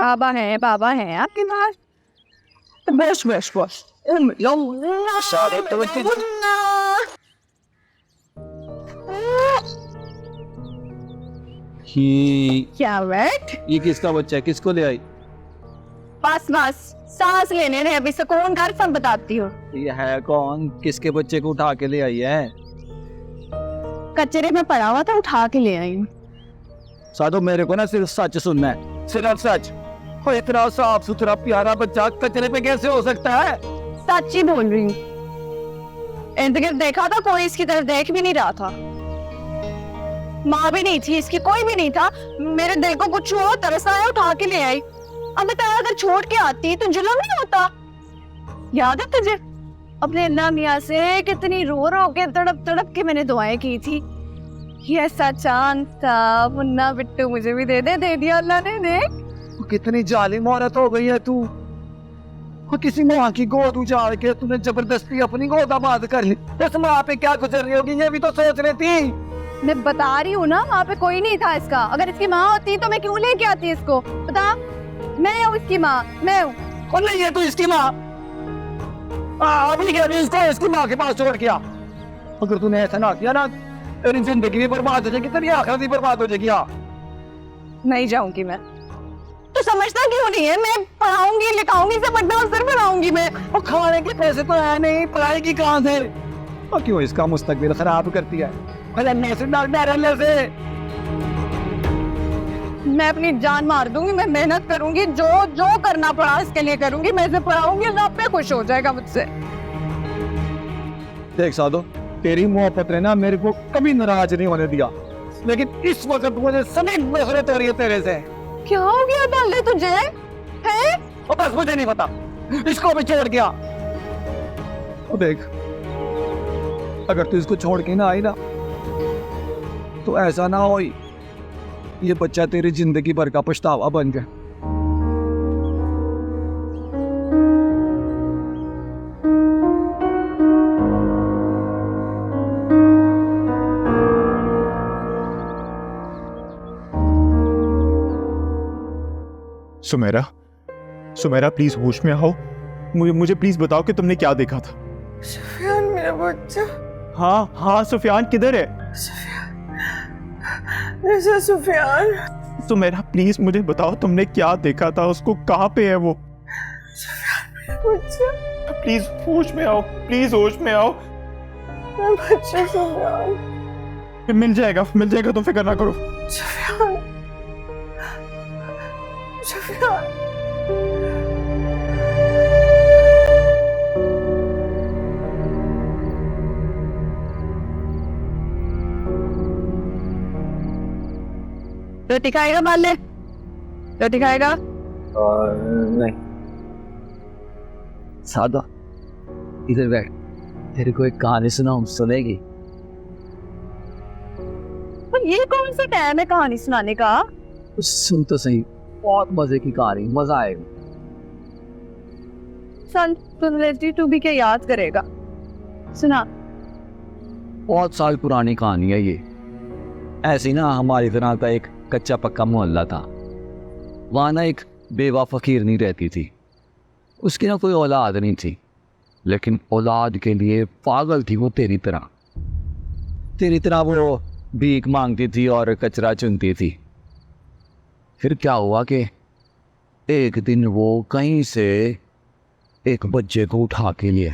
आबा है बाबा है आपके पास? बस बस बस सारे तो क्या वेट? ये किसका बच्चा है? किसको ले आई? बस बस सांस लेने ने अभी सुकून कर, सब बताती हूँ। ये है कौन? किसके बच्चे को उठा के ले आई है? कचरे में पड़ा हुआ था, उठा के ले आई हूँ। साधु मेरे को ना सिर्फ सच सुनना है, सिर्फ सच। और इतना साफ सुथरा प्यारा बच्चा कचरे पे कैसे हो सकता है? सच ही बोल रही हूँ। इर्द गिर्द देखा था, कोई इसकी तरफ देख भी नहीं रहा था। माँ भी नहीं थी इसकी, कोई भी नहीं था। मेरे दिल को कुछ हुआ, तरस आया, उठा के ले आई। अब बता, अगर छोड़ के आती तो जुल्म नहीं होता? याद है तुझे अपने अल्लाह मियाँ से कितनी रो रो के तड़प तड़प के मैंने दुआएं की थी? ये ऐसा चांद था, मुन्ना बिट्टू मुझे भी दे दिया अल्लाह ने। देख कितनी जालिम औरत हो गई है तू। और किसी माँ की गोद उजाड़ के तूने जबरदस्ती अपनी गोद आबाद कर ली। इस माँ पे क्या गुजर रही होगी ये भी तो सोच रही थी। मैं बता रही हूँ ना, वहाँ पे कोई नहीं था इसका। अगर इसकी माँ होती तो मैं क्यों लेके आती इसको? बता, मैं हूँ इसकी माँ, मैं हूँ। और नहीं है तू इसकी माँ। अभी इसको इसकी माँ के पास छोड़ किया। अगर तूने ऐसा ना किया ना, तेरी जिंदगी भी बर्बाद हो जाएगी, तेरी आखिरत भी बर्बाद हो जाएगी। नहीं जाऊंगी मैं। तू समझता क्यों नहीं है? मैं पढ़ाऊंगी लिखाऊंगी, सब बड़ा अफसर बनाऊंगी मैं। और खाने के पैसे तो है नहीं, पढ़ाई की कहाँ से? और क्यों इसका मुस्तकबिल खराब करती है? मैं अपनी जान मार दूंगी, मैं मेहनत करूंगी, जो जो करना पड़ा इसके लिए करूंगी। मैं इसे पढ़ाऊंगी, अल्लाह पे खुश हो जाएगा मुझसे। देख साधु, तेरी मोहब्बत ने ना मेरे को कभी नाराज नहीं होने दिया, लेकिन इस वक्त मुझे सभी नफरत हो रही है तेरे से। क्या हो गया डाले तुझे है? और बस मुझे नहीं पता, इसको भी छोड़ गया। और देख, अगर तू इसको छोड़ के ना आई ना, तो ऐसा ना हो ये बच्चा तेरी जिंदगी भर का पछतावा बन जाए। सुमेरा, सुमेरा प्लीज होश में आओ। मुझे प्लीज बताओ कि तुमने क्या देखा था। सुफियान मेरा बच्चा। हाँ हाँ, सुफियान किधर है? सुफियान। सुमेरा प्लीज मुझे बताओ तुमने क्या देखा था, उसको कहाँ पे है वो? सुफियान मेरा बच्चा। प्लीज होश में आओ, प्लीज होश में आओ। मेरा बच्चा सुफियान। मिल जाएगा, तुम फिक्र ना करो। सुफियान, सुफियान। रोटी खाएगा? मान ले, रोटी खाएगा? नहीं। सादा, इधर बैठ, तेरे को एक कहानी सुनाऊं, सुनेगी? तो ये कौन सा टाइम है कहानी सुनाने का? सुन तो सही, बहुत मजे की कहानी, मजा आएगा। सन तू भी क्या याद करेगा? सुना। बहुत साल पुरानी कहानी है ये। ऐसी ना हमारी तरह का एक कच्चा पक्का मोहल्ला था। वहाँ ना एक बेवा फकीर नहीं रहती थी। उसकी ना कोई औलाद नहीं थी, लेकिन औलाद के लिए पागल थी वो तेरी तरह वो भीख मांगती थी और कचरा चुनती थी। फिर क्या हुआ कि एक दिन वो कहीं से एक बच्चे को उठा के लिए,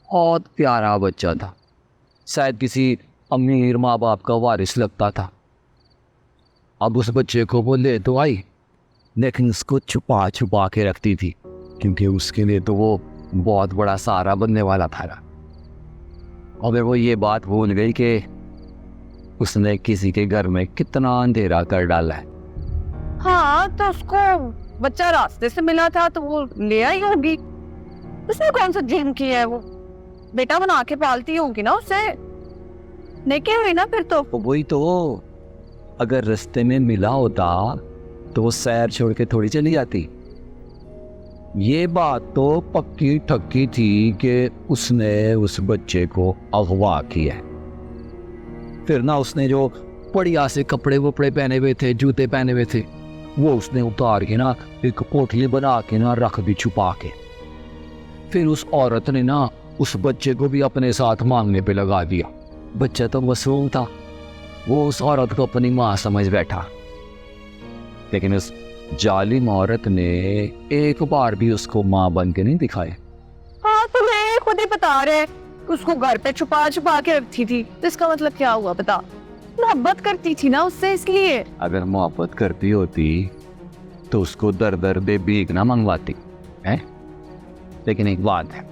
बहुत प्यारा बच्चा था, शायद किसी अमीर माँ बाप का वारिस लगता था। अब उस बच्चे को वो ले तो आई, लेकिन उसको छुपा छुपा के रखती थी, क्योंकि उसके लिए तो वो बहुत बड़ा सहारा बनने वाला था। और वो ये बात भूल गई कि उसने किसी के घर में कितना अंधेरा कर डाला है। हाँ, तो उसको बच्चा रास्ते से मिला था तो वो ले आई होगी। उसने कौन सा जिम किया है? वो बेटा बना के पालती होगी ना उसे। नहीं क्या हुई ना फिर तो। वही तो, अगर रास्ते में मिला होता तो वो शहर छोड़ के थोड़ी चली जाती। ये बात तो पक्की ठक्की थी कि उसने उस बच्चे को अगवा किया। फिर ना उसने जो बढ़िया से कपड़े वपड़े पहने हुए थे, जूते पहने हुए थे, वो उसने उतार के ना एक पोटली बना के ना रख दी छुपा के। फिर उस औरत ने ना उस बच्चे को भी अपने साथ मांगने पे लगा दिया। बच्चा तो मासूम था, वो उस औरत को अपनी माँ समझ बैठा। लेकिन उस जालिम औरत ने एक बार भी उसको माँ बन के नहीं दिखाए। हाँ तुम्हें खुद ही बता रहे, उसको घर पे छुपा छुपा के रखती थी, तो इसका मतलब क्या हुआ बता? मोहब्बत करती थी ना उससे, इसलिए। अगर मोहब्बत करती होती तो उसको दर दर दे भीख ना मंगवाती है। लेकिन एक बात है,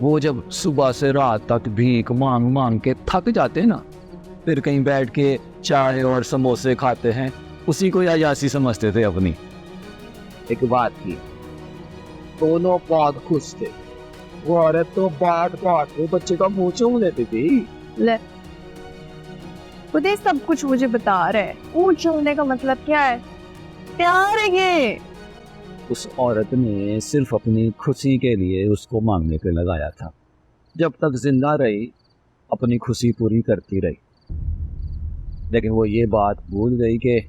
वो जब सुबह से रात तक भीख मांग मांग के थक जाते हैं ना, फिर कहीं बैठ के चाय और समोसे खाते हैं, उसी को अयासी समझते थे अपनी। एक बात थी, दोनों बहुत खुश थे। वो औरत तो बात में बच्चे का मुंह चूम लेती थी। ले खुद ही सब कुछ मुझे बता रहे, ऊंच होने का मतलब क्या है? प्यार है ये। उस औरत ने सिर्फ अपनी खुशी के लिए उसको मांगने पे लगाया था। जब तक जिंदा रही अपनी खुशी पूरी करती रही। लेकिन वो ये बात भूल गई कि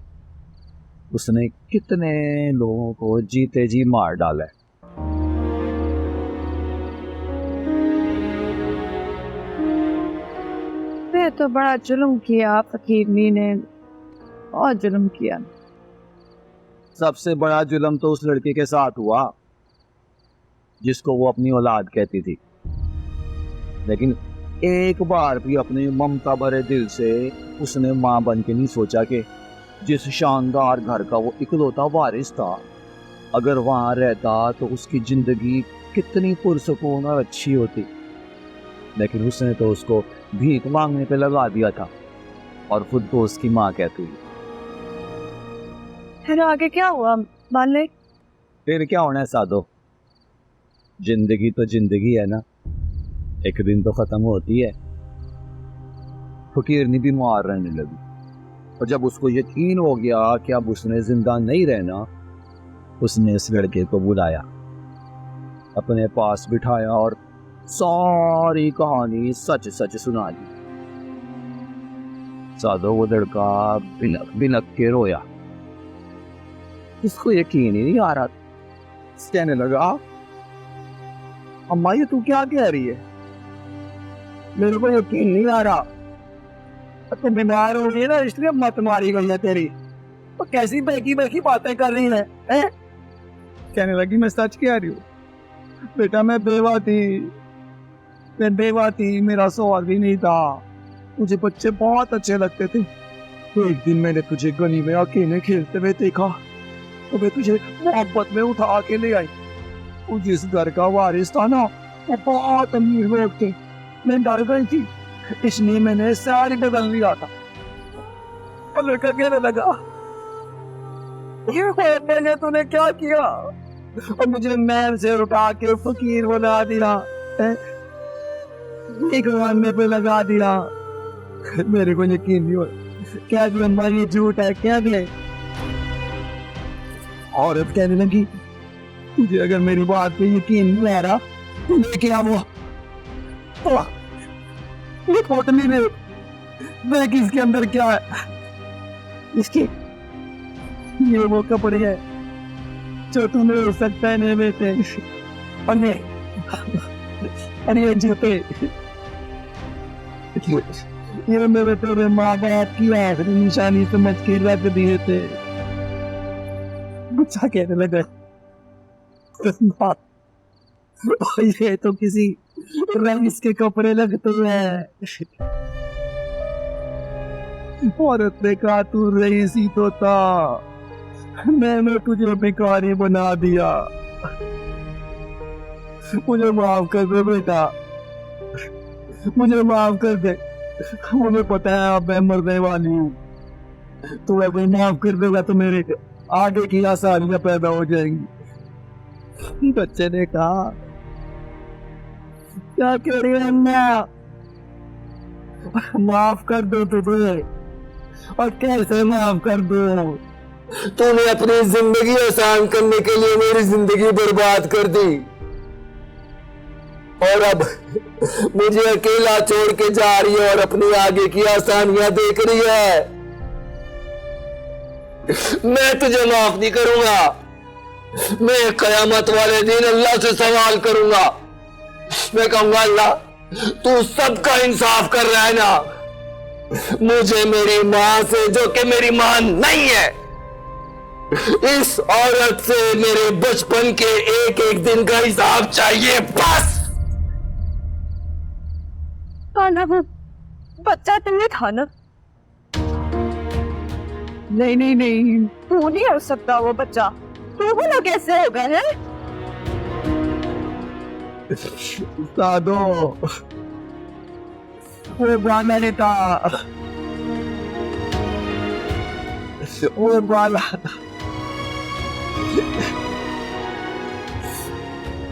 उसने कितने लोगों को जीते जी मार डाला है। फिर तो बड़ा जुल्म किया फकीरनी ने, और जुल्म किया। सबसे बड़ा जुल्म तो उस लड़के के साथ हुआ जिसको वो अपनी औलाद कहती थी। लेकिन एक बार भी अपने ममता भरे दिल से उसने माँ बन के नहीं सोचा कि जिस शानदार घर का वो इकलौता वारिस था, अगर वहाँ रहता तो उसकी जिंदगी कितनी पुरसुकून और अच्छी होती। लेकिन उसने तो उसको भीख मांगने पे लगा दिया था और खुद को उसकी माँ कहती है। फिर आगे क्या हुआ माले? फिर क्या होना है साधो, जिंदगी तो जिंदगी है ना, एक दिन तो खत्म होती है। फकीरनी बीमार रहने लगी और जब उसको यकीन हो गया कि अब उसने जिंदा नहीं रहना, उसने इस लड़के को बुलाया, अपने पास बिठाया और सारी कहानी सच सच सुना दी। साधो वो लड़का बिनक बिनक के रोया। उसको यकीन ही नहीं आ रहा। कहने लगा, अम्मा ये तू क्या कह रही है? मेरे को यकीन नहीं आ रहा। तो बीमार हो गई ना, इसलिए मत मारी गई है तेरी। तो कैसी बहकी बहकी बातें कर रही है? कहने लगी, मैं सच कह रही हूँ बेटा, मैं बेवा थी, मेरा सवाल भी नहीं था। मुझे बच्चे बहुत अच्छे लगते थे। तो एक दिन मैंने तुझे गली में अकेले खेलते हुए देखा, तो मैं तुझे मोहब्बत में उठा के ले आई। वो जिस घर का वारिस था ना, वो बहुत अमीर लोग थे। मैं डर गई थी, इसलिए मैंने सारी बदल लिया था। और लड़का कहने लगा, मैंने तूने क्या किया? और मुझे महल से उठा के फकीर बना दिया, एक मानने पे लगा दिया। मेरे को यकीन नहीं हो, क्या ये झूठ है क्या? औरत कहने लगी, तुझे अगर मेरी बात पे यकीन नहीं आ रहा तो लेके आओ ये पोटली में, देख इसके अंदर क्या है। इसके ये वो कपड़े हैं जो तूने उस वक्त पहने हुए थे, और ये जूते, ये मेरे तेरे माँ बाप की आखिरी निशानी समझ के रख दिए थे। बच्चा कहने लगा, ये तो किसी रईस के कपड़े लगते हैं। औरत ने कहा, तू रईस ही तो था, मैंने तुझे भिखारी बना दिया। मुझे माफ कर दे बेटा, मुझे माफ कर दे। मुझे पता है अब मैं मरने वाली हूँ, तू अगर माफ कर देगा तो मेरे आगे की आसानियां पैदा हो जाएंगी। बच्चे ने कहा, क्या कह रही है अम्मा? माफ कर दो तुझे, और कैसे माफ कर दो? तूने अपनी जिंदगी आसान करने के लिए मेरी जिंदगी बर्बाद कर दी, और अब मुझे अकेला छोड़ के जा रही है और अपनी आगे की आसानियां देख रही है। मैं तुझे माफ नहीं करूंगा। मैं कयामत वाले दिन अल्लाह से सवाल करूंगा। मैं कहूंगा अल्लाह तू सबका इंसाफ कर रहा है ना, मुझे मेरी मां से, जो कि मेरी मां नहीं है, इस औरत से मेरे बचपन के एक एक दिन का हिसाब चाहिए बस। खाना वो बच्चा तुमने था ना? नहीं नहीं नहीं, तू नहीं हो सकता वो बच्चा। तू बोला कैसे हो गए हैं? दादो वो मैंने था, वो बाला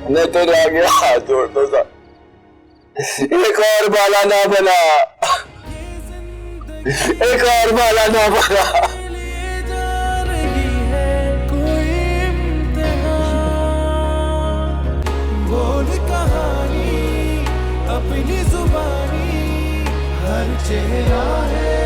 मैं तेरे आगे हाथ जोड़ता था, एक और बाला ना बना, एक और बाला ना बना। अपनी जुबानी हर चेहरा है